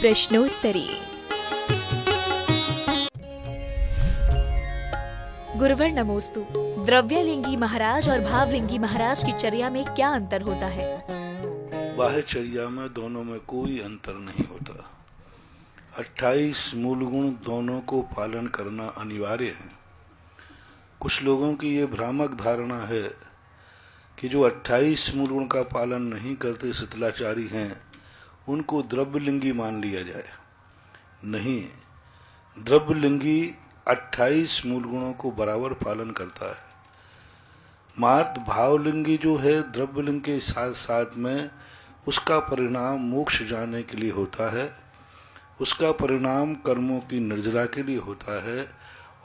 प्रश्नोत्तरी। गुरुवर नमोस्तु। द्रव्यलिंगी महाराज और भावलिंगी महाराज की चर्या में क्या अंतर होता है? बाह्य चर्या में दोनों में कोई अंतर नहीं होता। 28 मूल गुण दोनों को पालन करना अनिवार्य है। कुछ लोगों की ये भ्रामक धारणा है कि जो 28 मूल गुण का पालन नहीं करते शिथिलाचारी हैं, उनको द्रव्यलिंगी मान लिया जाए। नहीं, द्रव्यलिंगी 28 मूल गुणों को बराबर पालन करता है। मात्र भावलिंगी जो है द्रव्यलिंग के साथ साथ में उसका परिणाम मोक्ष जाने के लिए होता है, उसका परिणाम कर्मों की निर्जरा के लिए होता है,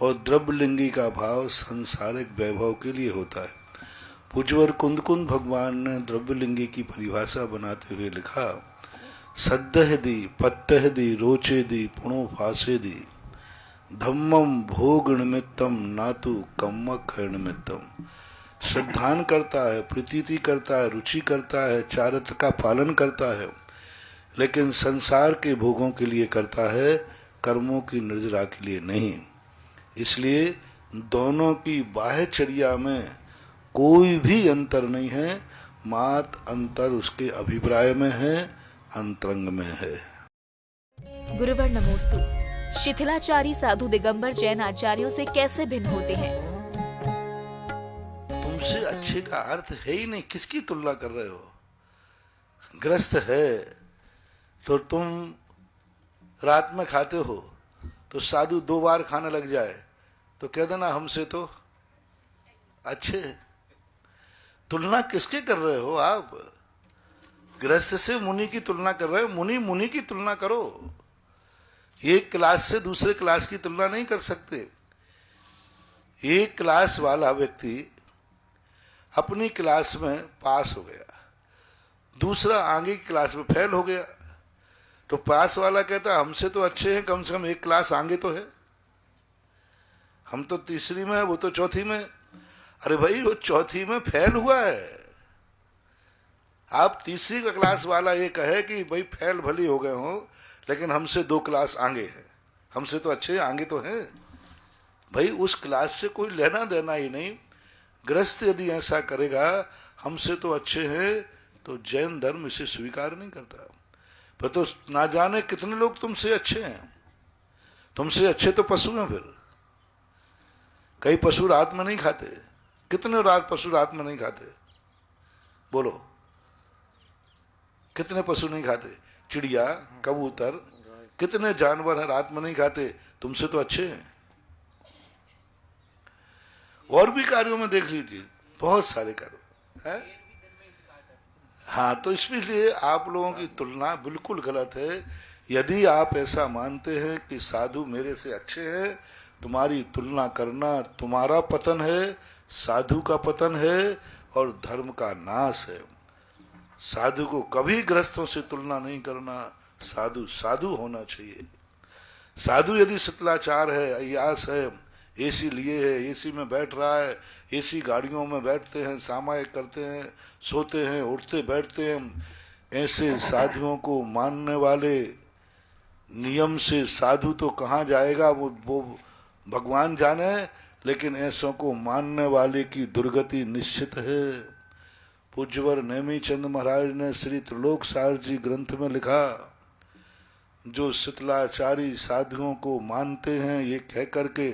और द्रव्यलिंगी का भाव सांसारिक वैभव के लिए होता है। पूज्यवर कुंदकुंद भगवान ने द्रव्यलिंगी की परिभाषा बनाते हुए लिखा, सद्दहदि पत्तहदि रोचेदि पुणो फासेदि धम्मम भोग निमित्तम नातु कम्मक निमित्तम। श्रद्धान करता है, प्रतीति करता है, रुचि करता है, चारित्र का पालन करता है, लेकिन संसार के भोगों के लिए करता है, कर्मों की निर्जरा के लिए नहीं। इसलिए दोनों की बाह्यचर्या में कोई भी अंतर नहीं है, मात्र अंतर उसके अभिप्राय में है, अंतरंग में है। गुरुवर नमोस्तु। शिथिलाचारी साधु दिगंबर जैन आचार्यों से कैसे भिन्न होते हैं? तुमसे अच्छे का अर्थ है ही नहीं, किसकी तुलना कर रहे हो? ग्रस्त है तो तुम रात में खाते हो तो साधु 2 बार खाने लग जाए तो कह देना हमसे तो अच्छे। तुलना किसके कर रहे हो आप? ग्रस्त से मुनि की तुलना कर रहे हो। मुनि मुनि की तुलना करो, एक क्लास से दूसरे क्लास की तुलना नहीं कर सकते। एक क्लास वाला व्यक्ति अपनी क्लास में पास हो गया, दूसरा आगे की क्लास में फेल हो गया, तो पास वाला कहता हमसे तो अच्छे हैं, कम से कम एक क्लास आगे तो है। हम तो तीसरी में है, वो तो चौथी में। अरे भाई, वो चौथी में फेल हुआ है। आप तीसरी का क्लास वाला ये कहे कि भाई फेल भली हो गए हो, लेकिन हमसे 2 क्लास आगे है, हमसे तो अच्छे आगे तो हैं। भाई उस क्लास से कोई लेना देना ही नहीं। ग्रस्त यदि ऐसा करेगा हमसे तो अच्छे हैं, तो जैन धर्म इसे स्वीकार नहीं करता। पर तो ना जाने कितने लोग तुमसे अच्छे हैं। तुमसे अच्छे तो पशु हैं। फिर कई पशु रात में नहीं खाते। कितने पशु रात में नहीं खाते? बोलो, कितने पशु नहीं खाते? चिड़िया, कबूतर, कितने जानवर हैं रात में नहीं खाते। तुमसे तो अच्छे हैं। और भी कार्यों में देख लीजिए, बहुत सारे कार्य हैं। हाँ, तो इसलिए आप लोगों की तुलना बिल्कुल गलत है। यदि आप ऐसा मानते हैं कि साधु मेरे से अच्छे हैं, तुम्हारी तुलना करना तुम्हारा पतन है, साधु का पतन है और धर्म का नाश है। साधु को कभी ग्रस्तों से तुलना नहीं करना। साधु साधु होना चाहिए। साधु यदि शिथिलाचार है, अय्यास है, एसी लिए है, एसी में बैठ रहा है, एसी गाड़ियों में बैठते हैं, सामायिक करते हैं, सोते हैं, उठते बैठते हैं, ऐसे साधुओं को मानने वाले नियम से साधु तो कहाँ जाएगा वो भगवान जाने, लेकिन ऐसों को मानने वाले की दुर्गति निश्चित है। पूज्यवर नेमी चंद महाराज ने श्री त्रिलोक सार जी ग्रंथ में लिखा, जो शिथिलाचारी साधुओं को मानते हैं ये कह करके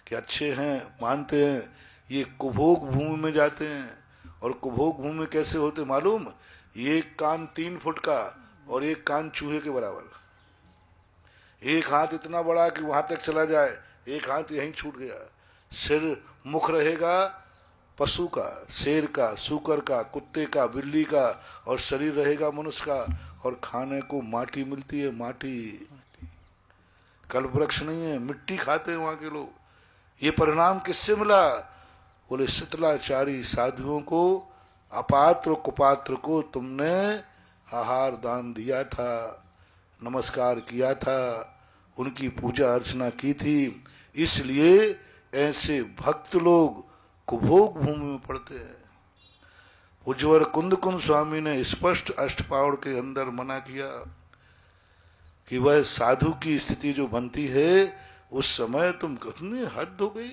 कि अच्छे हैं, मानते हैं, ये कुभोग भूमि में जाते हैं। और कुभोग भूमि कैसे होते मालूम? एक कान 3 फुट का और एक कान चूहे के बराबर। एक हाथ इतना बड़ा कि वहां तक चला जाए, एक हाथ यहीं छूट गया। सिर मुख रहेगा पशु का, शेर का, सूकर का, कुत्ते का, बिल्ली का, और शरीर रहेगा मनुष्य का। और खाने को माटी मिलती है, माटी। कल्पवृक्ष नहीं है, मिट्टी खाते हैं वहां के लोग। ये परिणाम किससे मिला? बोले शिथिलाचारी साधुओं को, अपात्र कुपात्र को तुमने आहार दान दिया था, नमस्कार किया था, उनकी पूजा अर्चना की थी। इसलिए ऐसे भक्त लोग कुभोग भूमि में पड़ते हैं। पूज्यवर कुंदकुंद स्वामी ने स्पष्ट अष्टपावड़ के अंदर मना किया कि वह साधु की स्थिति जो बनती है, उस समय तुम कितनी हद हो गई।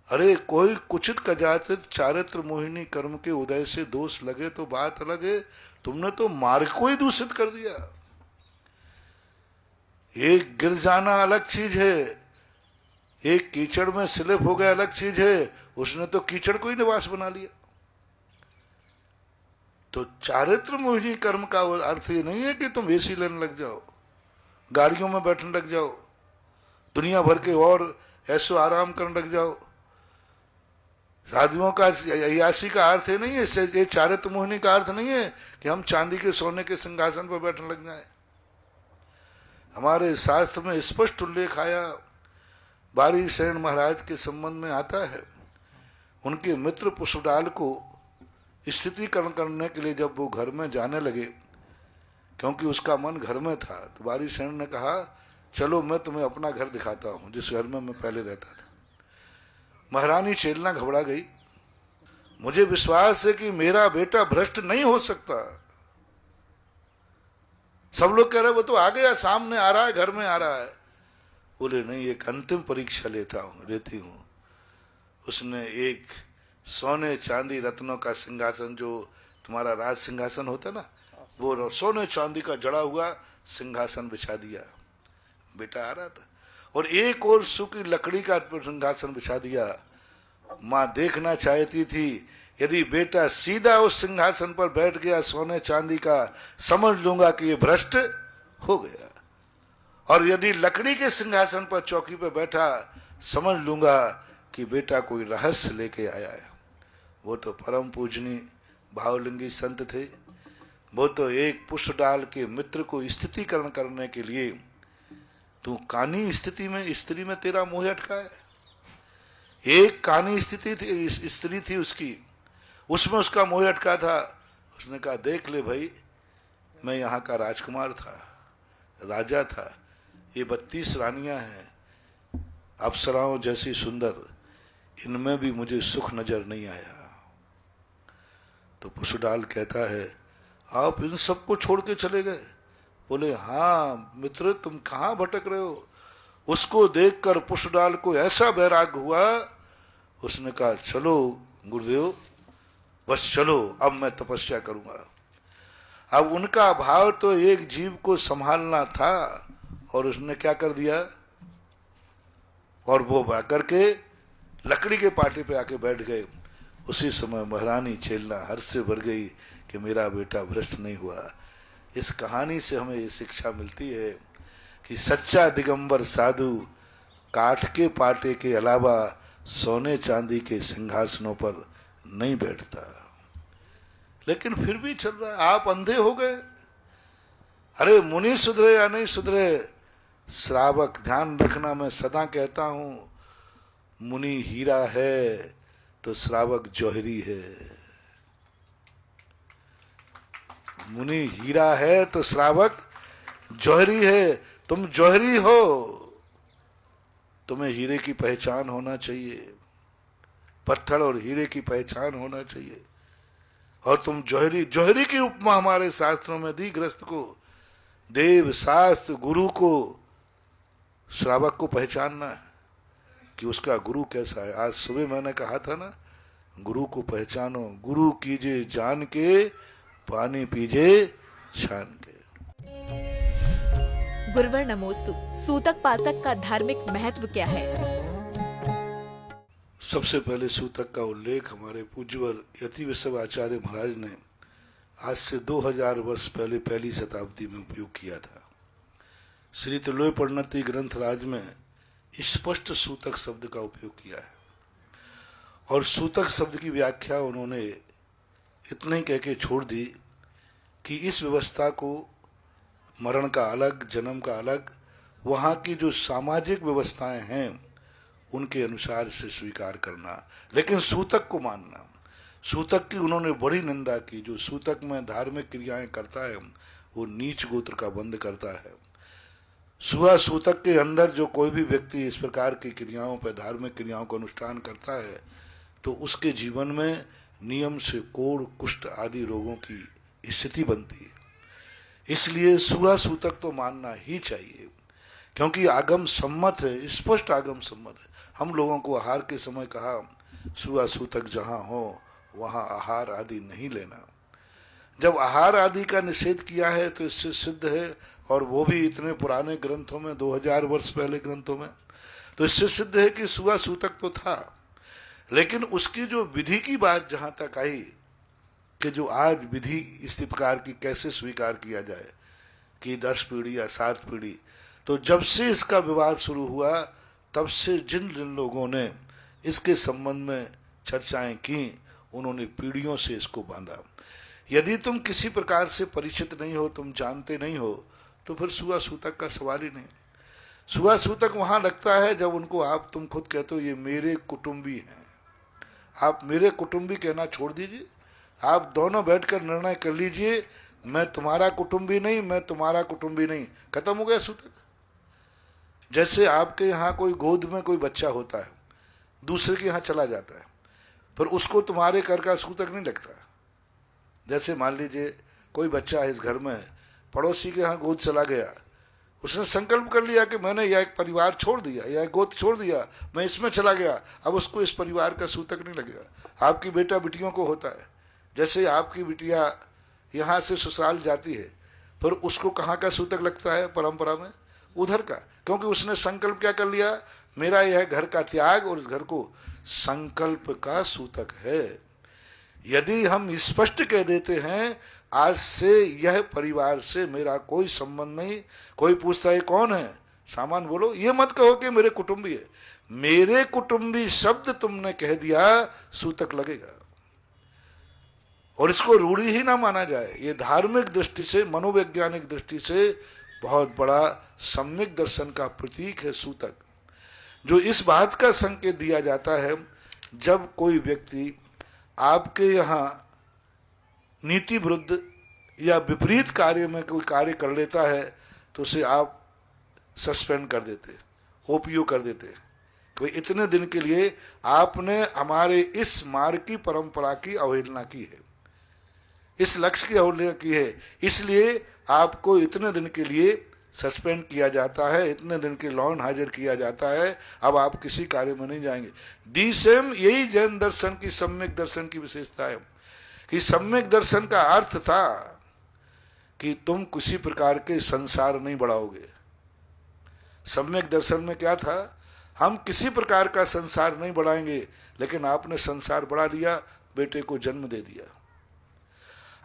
अरे कोई कुचित कजाचित चारित्र मोहिनी कर्म के उदय से दोष लगे तो बात अलग है, तुमने तो मार्ग को ही दूषित कर दिया। एक गिर जाना अलग चीज है, एक कीचड़ में स्लिप हो गया अलग चीज है, उसने तो कीचड़ को ही निवास बना लिया। तो चारित्र मोहिनी कर्म का अर्थ ये नहीं है कि तुम एसी लेने लग जाओ, गाड़ियों में बैठने लग जाओ, दुनिया भर के और ऐसो आराम करने लग जाओ। शादियों का अय्यासी का अर्थ है नहीं है, ये चारित्र मोहिनी का अर्थ नहीं है कि हम चांदी के सोने के सिंहासन पर बैठने लग जाए। हमारे शास्त्र में स्पष्ट उल्लेख आया, बारी शरण महाराज के संबंध में आता है। उनके मित्र पुष्पडाल को स्थितिकरण करने के लिए जब वो घर में जाने लगे, क्योंकि उसका मन घर में था, तो बारी शरण ने कहा चलो मैं तुम्हें अपना घर दिखाता हूं, जिस घर में मैं पहले रहता था। महारानी चेलना घबरा गई। मुझे विश्वास है कि मेरा बेटा भ्रष्ट नहीं हो सकता। सब लोग कह रहे वो तो आ गया, सामने आ रहा है, घर में आ रहा है। बोले नहीं, एक अंतिम परीक्षा लेती हूं। उसने एक सोने चांदी रत्नों का सिंहासन, जो तुम्हारा राज सिंहासन होता ना, वो सोने चांदी का जड़ा हुआ सिंहासन बिछा दिया। बेटा आ रहा था, और एक और सूखी लकड़ी का सिंहासन बिछा दिया। माँ देखना चाहती थी, यदि बेटा सीधा उस सिंहासन पर बैठ गया सोने चांदी का, समझ लूंगा कि ये भ्रष्ट हो गया, और यदि लकड़ी के सिंहासन पर चौकी पर बैठा, समझ लूंगा कि बेटा कोई रहस्य लेके आया है। वो तो परम पूजनीय भावलिंगी संत थे। वो तो एक पुष्पडाल के मित्र को स्थितिकरण करने के लिए, तू कानी स्थिति में, स्त्री में तेरा मोह अटका है। एक कानी स्थिति थी, स्त्री थी उसकी, उसमें उसका मोह अटका था। उसने कहा देख ले भाई, मैं यहाँ का राजकुमार था, राजा था, ये 32 रानियां हैं, अप्सराओं जैसी सुंदर, इनमें भी मुझे सुख नजर नहीं आया। तो पुष्पडाल कहता है आप इन सबको छोड़ के चले गए? बोले हाँ मित्र, तुम कहाँ भटक रहे हो? उसको देखकर पुष्पडाल को ऐसा वैराग्य हुआ, उसने कहा चलो गुरुदेव, बस चलो, अब मैं तपस्या करूंगा। अब उनका भाव तो एक जीव को संभालना था, और उसने क्या कर दिया, और वो आकर के लकड़ी के पाटे पे आके बैठ गए। उसी समय महारानी चेलना हर्ष से भर गई कि मेरा बेटा भ्रष्ट नहीं हुआ। इस कहानी से हमें ये शिक्षा मिलती है कि सच्चा दिगंबर साधु काठ के पाटे के अलावा सोने चांदी के सिंहासनों पर नहीं बैठता। लेकिन फिर भी चल रहा है, आप अंधे हो गए। अरे मुनि सुधरे या नहीं सुधरे, श्रावक ध्यान रखना, मैं सदा कहता हूं, मुनि हीरा है तो श्रावक जौहरी है। मुनि हीरा है तो श्रावक जौहरी है। तुम जौहरी हो, तुम्हें हीरे की पहचान होना चाहिए, पत्थर और हीरे की पहचान होना चाहिए। और तुम जौहरी, जौहरी की उपमा हमारे शास्त्रों में दी ग्रस्त को। देव शास्त्र गुरु को, श्रावक को पहचानना है कि उसका गुरु कैसा है। आज सुबह मैंने कहा था ना, गुरु को पहचानो, गुरु कीजिए जान के, पानी पीजिए छान के। गुरुवर नमोस्तु। सूतक पातक का धार्मिक महत्व क्या है? सबसे पहले सूतक का उल्लेख हमारे पूज्यवर यति विश्व आचार्य महाराज ने आज से 2000 वर्ष पहले पहली शताब्दी में उपयोग किया था। श्री त्रिलोय परिणति ग्रंथ राज में स्पष्ट सूतक शब्द का उपयोग किया है, और सूतक शब्द की व्याख्या उन्होंने इतना ही कह के छोड़ दी कि इस व्यवस्था को मरण का अलग, जन्म का अलग, वहाँ की जो सामाजिक व्यवस्थाएं हैं उनके अनुसार से स्वीकार करना, लेकिन सूतक को मानना। सूतक की उन्होंने बड़ी निंदा की। जो सूतक में धार्मिक क्रियाएं करता है वो नीच गोत्र का बंद करता है। सुहा सूतक के अंदर जो कोई भी व्यक्ति इस प्रकार की क्रियाओं पर, धार्मिक क्रियाओं का अनुष्ठान करता है, तो उसके जीवन में नियम से कोढ़, कुष्ठ आदि रोगों की स्थिति बनती है। इसलिए सुआ सूतक तो मानना ही चाहिए, क्योंकि आगम सम्मत है, स्पष्ट आगम सम्मत है। हम लोगों को आहार के समय कहा सुआ सूतक जहाँ हो वहाँ आहार आदि नहीं लेना। जब आहार आदि का निषेध किया है तो इससे सिद्ध है, और वो भी इतने पुराने ग्रंथों में, 2000 वर्ष पहले ग्रंथों में, तो इससे सिद्ध है कि सुआ सूतक तो था। लेकिन उसकी जो विधि की बात जहाँ तक आई कि जो आज विधि इस प्रकार की कैसे स्वीकार किया जाए कि 10 पीढ़ी या 7 पीढ़ी, तो जब से इसका विवाद शुरू हुआ तब से जिन जिन लोगों ने इसके संबंध में चर्चाएं की उन्होंने पीढ़ियों से इसको बांधा। यदि तुम किसी प्रकार से परिचित नहीं हो, तुम जानते नहीं हो, तो फिर सुआ सूतक का सवाल ही नहीं। सुआ सूतक वहाँ लगता है जब उनको आप तुम खुद कहते हो ये मेरे कुटुंबी हैं। आप मेरे कुटुंबी कहना छोड़ दीजिए, आप दोनों बैठकर निर्णय कर लीजिए मैं तुम्हारा कुटुंबी नहीं, मैं तुम्हारा कुटुंबी नहीं, खत्म हो गया सूतक। जैसे आपके यहाँ कोई गोद में कोई बच्चा होता है, दूसरे के यहाँ चला जाता है, फिर उसको तुम्हारे घर का सूतक नहीं लगता। जैसे मान लीजिए कोई बच्चा है इस घर में, पड़ोसी के यहाँ गोद चला गया, उसने संकल्प कर लिया कि मैंने यह एक परिवार छोड़ दिया, यह गोद छोड़ दिया, मैं इसमें चला गया, अब उसको इस परिवार का सूतक नहीं लगेगा। आपकी बेटा बिटियों को होता है, जैसे आपकी बिटिया यहाँ से ससुराल जाती है, फिर उसको कहाँ का सूतक लगता है परंपरा में? उधर का, क्योंकि उसने संकल्प क्या कर लिया, मेरा यह घर का त्याग और इस घर को संकल्प का सूतक है। यदि हम स्पष्ट कह देते हैं आज से यह परिवार से मेरा कोई संबंध नहीं, कोई पूछता है कौन है, सामान बोलो, ये मत कहो कि मेरे कुटुंबी है। मेरे कुटुंबी शब्द तुमने कह दिया, सूतक लगेगा। और इसको रूढ़ी ही ना माना जाए। ये धार्मिक दृष्टि से, मनोवैज्ञानिक दृष्टि से बहुत बड़ा सम्यक दर्शन का प्रतीक है सूतक, जो इस बात का संकेत दिया जाता है जब कोई व्यक्ति आपके यहाँ नीति विरुद्ध या विपरीत कार्य में कोई कार्य कर लेता है तो उसे आप सस्पेंड कर देते, ओपीओ कर देते कि इतने दिन के लिए आपने हमारे इस मार्ग की परंपरा की अवहेलना की है, इस लक्ष्य की अवहेलना की है, इसलिए आपको इतने दिन के लिए सस्पेंड किया जाता है, इतने दिन के लॉ एंड हाजिर किया जाता है, अब आप किसी कार्य में नहीं जाएंगे। दी सेम यही जैन दर्शन की सम्यक दर्शन की विशेषता है कि सम्यक दर्शन का अर्थ था कि तुम किसी प्रकार के संसार नहीं बढ़ाओगे। सम्यक दर्शन में क्या था, हम किसी प्रकार का संसार नहीं बढ़ाएंगे, लेकिन आपने संसार बढ़ा लिया, बेटे को जन्म दे दिया।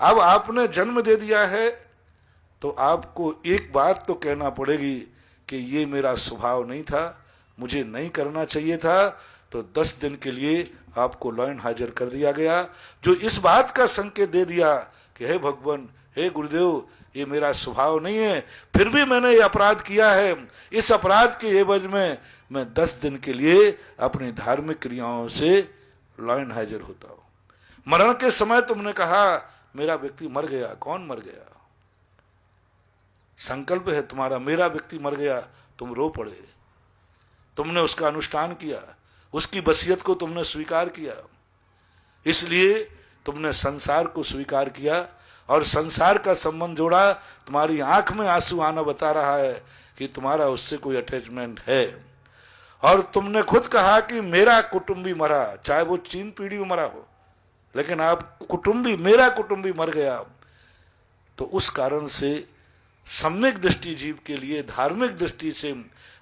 अब आपने जन्म दे दिया है तो आपको एक बात तो कहना पड़ेगी कि ये मेरा स्वभाव नहीं था, मुझे नहीं करना चाहिए था, तो 10 दिन के लिए आपको लॉ एंड हाजिर कर दिया गया, जो इस बात का संकेत दे दिया कि हे भगवान, हे गुरुदेव, ये मेरा स्वभाव नहीं है, फिर भी मैंने ये अपराध किया है, इस अपराध के एवज में मैं 10 दिन के लिए अपनी धार्मिक क्रियाओं से लॉ एंड हाजिर होता हूँ। मरण के समय तुमने कहा मेरा व्यक्ति मर गया, कौन मर गया? संकल्प है तुम्हारा, मेरा व्यक्ति मर गया, तुम रो पड़े, तुमने उसका अनुष्ठान किया, उसकी वसीयत को तुमने स्वीकार किया, इसलिए तुमने संसार को स्वीकार किया और संसार का संबंध जोड़ा। तुम्हारी आंख में आंसू आना बता रहा है कि तुम्हारा उससे कोई अटैचमेंट है, और तुमने खुद कहा कि मेरा कुटुंबी मरा, चाहे वो 3 पीढ़ी में मरा हो, लेकिन आप कुटुंबी, मेरा कुटुंबी मर गया। तो उस कारण से सम्यक दृष्टि जीव के लिए धार्मिक दृष्टि से,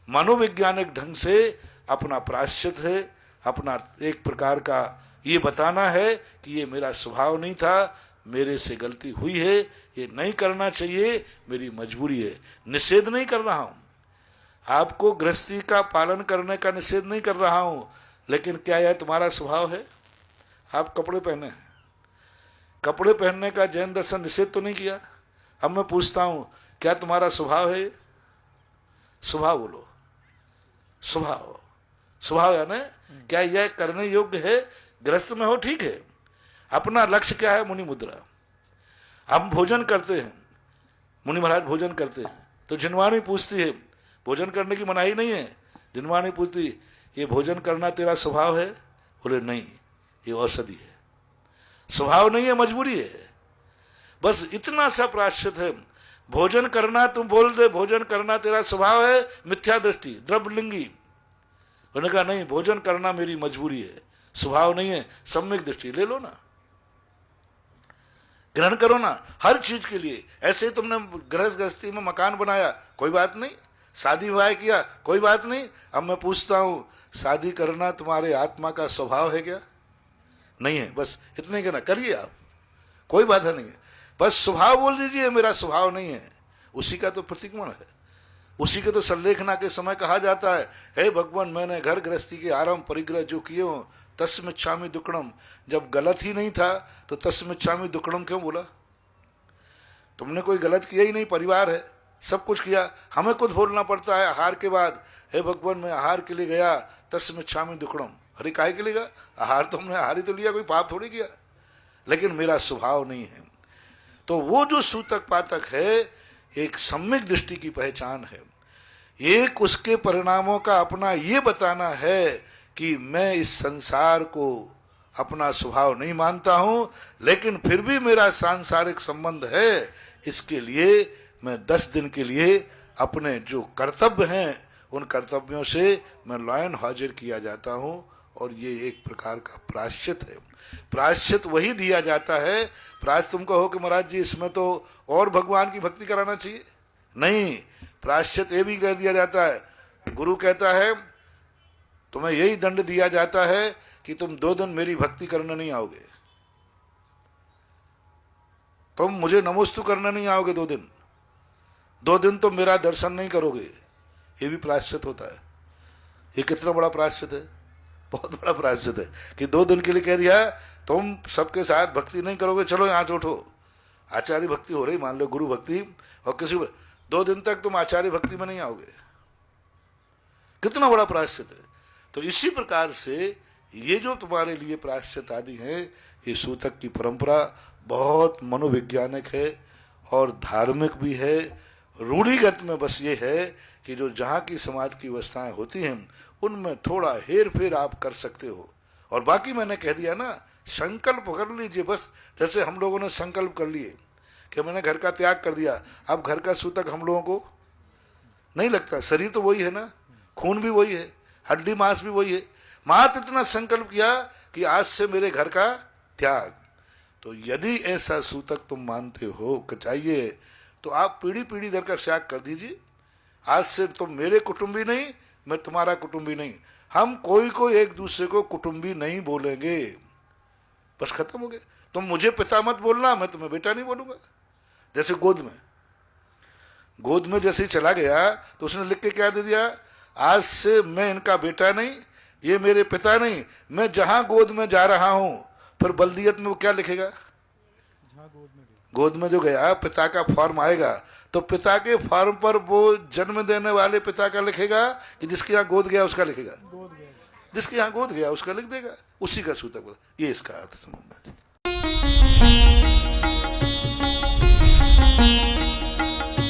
मनोवैज्ञानिक ढंग से अपना प्रायश्चित है, अपना एक प्रकार का ये बताना है कि ये मेरा स्वभाव नहीं था, मेरे से गलती हुई है, ये नहीं करना चाहिए, मेरी मजबूरी है। निषेध नहीं कर रहा हूँ, आपको गृहस्थी का पालन करने का निषेध नहीं कर रहा हूँ, लेकिन क्या यह तुम्हारा स्वभाव है? आप कपड़े पहने हैं, कपड़े पहनने का जैन दर्शन निषेध तो नहीं किया। अब मैं पूछता हूँ, क्या तुम्हारा स्वभाव है? स्वभाव बोलो, स्वभाव, स्वभाव है ना? क्या यह करने योग्य है? गृहस्थ में हो ठीक है, अपना लक्ष्य क्या है? मुनि मुद्रा। हम भोजन करते हैं, मुनि महाराज भोजन करते हैं, तो जिनवाणी पूछती है, भोजन करने की मनाही नहीं है, जिनवाणी पूछती ये भोजन करना तेरा स्वभाव है? बोले नहीं, ये औषधि है, स्वभाव नहीं है, मजबूरी है। बस इतना सा प्रायश्चित है। भोजन करना तुम बोल दे भोजन करना तेरा स्वभाव है, मिथ्या दृष्टि, द्रव्यलिंगी। उन्होंने कहा नहीं, भोजन करना मेरी मजबूरी है, स्वभाव नहीं है, सम्यक दृष्टि ले लो ना, ग्रहण करो ना हर चीज के लिए। ऐसे ही तुमने गृहस्थी में मकान बनाया, कोई बात नहीं, शादी विवाह किया, कोई बात नहीं। अब मैं पूछता हूं, शादी करना तुम्हारे आत्मा का स्वभाव है क्या? नहीं है, बस इतने के ना करिए आप, कोई बाधा नहीं है, बस स्वभाव बोल दीजिए मेरा स्वभाव नहीं है। उसी का तो प्रतिक्रमण है, उसी के तो संलेखना के समय कहा जाता है, हे भगवान मैंने घर गृहस्थी के आरंभ परिग्रह जो किए हो तस्मिच्छामि दुक्कड़म। जब गलत ही नहीं था तो तस्मिच्छामि दुक्कड़म क्यों बोला? तुमने कोई गलत किया ही नहीं, परिवार है, सब कुछ किया। हमें खुद बोलना पड़ता है आहार के बाद, हे भगवान मैं आहार के लिए गया तस्मिच्छामि दुक्कड़म। अरे काहे के लिए गया? आहार तो हमने आहार ही तो लिया, कोई पाप थोड़ी किया, लेकिन मेरा स्वभाव नहीं है। तो वो जो सूतक पातक है एक सम्यक दृष्टि की पहचान है। एक उसके परिणामों का अपना ये बताना है कि मैं इस संसार को अपना स्वभाव नहीं मानता हूं, लेकिन फिर भी मेरा सांसारिक संबंध है, इसके लिए मैं 10 दिन के लिए अपने जो कर्तव्य हैं उन कर्तव्यों से मैं लायन हाजिर किया जाता हूं। और ये एक प्रकार का प्रायश्चित है। प्रायश्चित वही दिया जाता है, प्रायश्चित तुम कहो कि महाराज जी इसमें तो और भगवान की भक्ति कराना चाहिए, नहीं, प्रायश्चित ये भी कह दिया जाता है, गुरु कहता है तुम्हें यही दंड दिया जाता है कि तुम 2 दिन मेरी भक्ति करने नहीं आओगे, तुम मुझे नमोस्तु करने नहीं आओगे 2 दिन तो मेरा दर्शन नहीं करोगे। ये भी प्रायश्चित होता है। ये कितना बड़ा प्रायश्चित है, बहुत बड़ा प्रायश्चित है कि 2 दिन के लिए कह दिया तुम सबके साथ भक्ति नहीं करोगे, चलो यहाँ से उठो। आचार्य भक्ति हो रही, मान लो गुरु भक्ति, और किसी 2 दिन तक तुम आचार्य भक्ति में नहीं आओगे, कितना बड़ा प्रायश्चित है। तो इसी प्रकार से ये जो तुम्हारे लिए प्रायश्चित आदि है, ये सूतक की परंपरा बहुत मनोवैज्ञानिक है और धार्मिक भी है। रूढ़िगत में बस ये है कि जो जहाँ की समाज की व्यवस्थाएं होती हैं उनमें थोड़ा हेर फेर आप कर सकते हो, और बाकी मैंने कह दिया ना, संकल्प कर लीजिए बस। जैसे हम लोगों ने संकल्प कर लिए कि मैंने घर का त्याग कर दिया, अब घर का सूतक हम लोगों को नहीं लगता, शरीर तो वही है ना, खून भी वही है, हड्डी मांस भी वही है, मात्र इतना संकल्प किया कि आज से मेरे घर का त्याग। तो यदि ऐसा सूतक तुम मानते हो चाहिए तो आप पीढ़ी पीढ़ी दर का त्याग कर दीजिए। आज से तुम मेरे कुटुंबी नहीं, मैं तुम्हारा कुटुंबी नहीं, हम कोई को एक दूसरे को कुटुंबी नहीं बोलेंगे, बस खत्म हो गया। तुम मुझे पिता मत बोलना, मैं तुम्हें बेटा नहीं बोलूंगा। जैसे गोद में जैसे ही चला गया तो उसने लिख के क्या दे दिया, आज से मैं इनका बेटा नहीं, ये मेरे पिता नहीं, मैं जहां गोद में जा रहा हूं। फिर बल्दियत में वो क्या लिखेगा, गोद में जो गया पिता का फॉर्म आएगा तो पिता के फॉर्म पर वो जन्म देने वाले पिता का लिखेगा कि जिसके यहाँ गोद गया उसका लिखेगा, जिसके यहाँ गोद गया उसका लिख देगा, उसी का सूतक। ये इसका अर्थ समझना।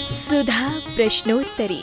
सुधा प्रश्नोत्तरी।